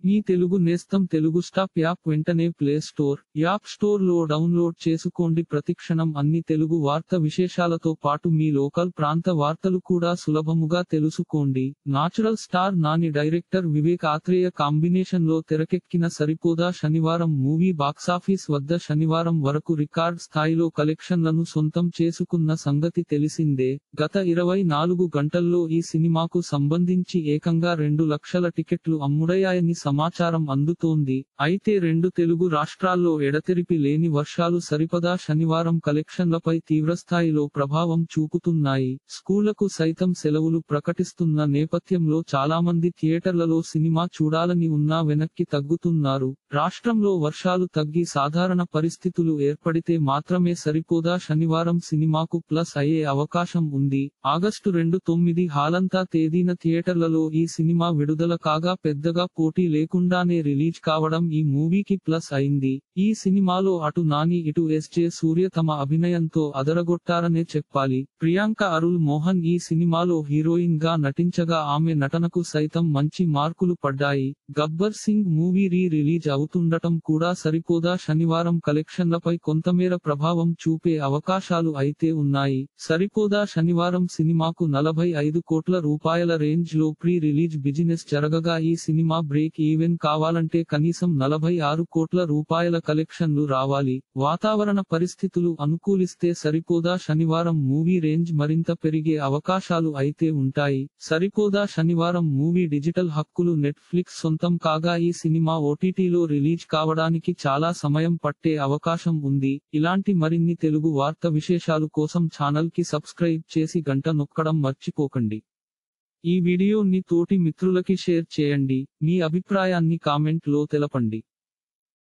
మీ తెలుగు నేస్తం Telugu stop app వెంటనే play store, app store లో డౌన్లోడ్ చేసుకోండి. ప్రతిక్షణం అన్ని తెలుగు వార్త విశేషాలతో పాటు మీ లోకల్ ప్రాంత వార్తలు కూడా సులభముగా తెలుసుకోండి. Natural star Nani director Vivek Athreya combination లో తెరకెక్కిన సరిపోదా శనివారం మూవీ బాక్సాఫీస్ వద్ద శనివారం వరకు రికార్డ్ స్థాయిలో కలెక్షన్లను సొంతం చేసుకున్న సంగతి తెలిసిందే. గత 24 గంటల్లో ఈ సినిమాకు సంబంధించి ఏకంగా 2 లక్షల టికెట్లు అమ్ముడయ్యాయని సమాచారం అందుతోంది. అయితే రెండు తెలుగు రాష్ట్రాల్లో ఎడతెరిపి లేని వర్షాలు సరిపదా శనివారం కలెక్షన్లపై తీవ్రస్థాయిలో ప్రభావం చూపుతున్నాయి. స్కూళ్లకు సైతం సెలవులు ప్రకటిస్తున్న నేపథ్యంలో చాలామంది థియేటర్లలో సినిమా చూడాలని ఉన్నా వెనక్కి తగ్గుతున్నారు. రాష్ట్రంలో వర్షాలు తగ్గి సాధారణ పరిస్థితులు ఏర్పడితే మాత్రమే సరిపోదా శనివారం సినిమాకు ప్లస్ అయ్యే అవకాశం ఉంది. ఆగస్టు 2 హాలంతా తేదీన థియేటర్లలో ఈ సినిమా విడుదల కాగా పెద్దగా పోటీ లేకుండానే రిలీజ్ కావడం ఈ మూవీకి ప్లస్ అయింది. ఈ సినిమాలో అటు నాని ఇటు ఎస్.జె. సూర్య తమ అభినయంతో అదరగొట్టారనే చెప్పాలి. ప్రియాంక అరుల్ మోహన్ ఈ సినిమాలో హీరోయిన్ గా నటించగా ఆమె నటనకు సైతం మంచి మార్కులు పడ్డాయి. గబ్బర్ సింగ్ మూవీ రిలీజ్ అవుతుండటం కూడా సరిపోదా శనివారం కలెక్షన్లపై కొంతమేర ప్రభావం చూపే అవకాశాలు అయితే ఉన్నాయి. సరిపోదా శనివారం సినిమాకు 45 కోట్ల రూపాయల రేంజ్ లో ప్రీ రిలీజ్ బిజినెస్ జరగగా ఈ సినిమా బ్రేక్ ఈవెన్ కావాలంటే కనీసం 46 కోట్ల రూపాయల కలెక్షన్లు రావాలి. వాతావరణ పరిస్థితులు అనుకూలిస్తే సరిపోదా శనివారం మూవీ రేంజ్ మరింత పెరిగే అవకాశాలు అయితే ఉంటాయి. సరిపోదా శనివారం మూవీ డిజిటల్ హక్కులు నెట్ఫ్లిక్స్ సొంతం కాగా ఈ సినిమా ఓటీటీలో రిలీజ్ కావడానికి చాలా సమయం పట్టే అవకాశం ఉంది. ఇలాంటి మరిన్ని తెలుగు వార్త విశేషాలు కోసం ఛానల్ కి సబ్స్క్రైబ్ చేసి గంట నొక్కడం మర్చిపోకండి. ఈ వీడియోని తోటి మిత్రులకి షేర్ చేయండి. మీ అభిప్రాయాన్ని కామెంట్ లో తెలపండి.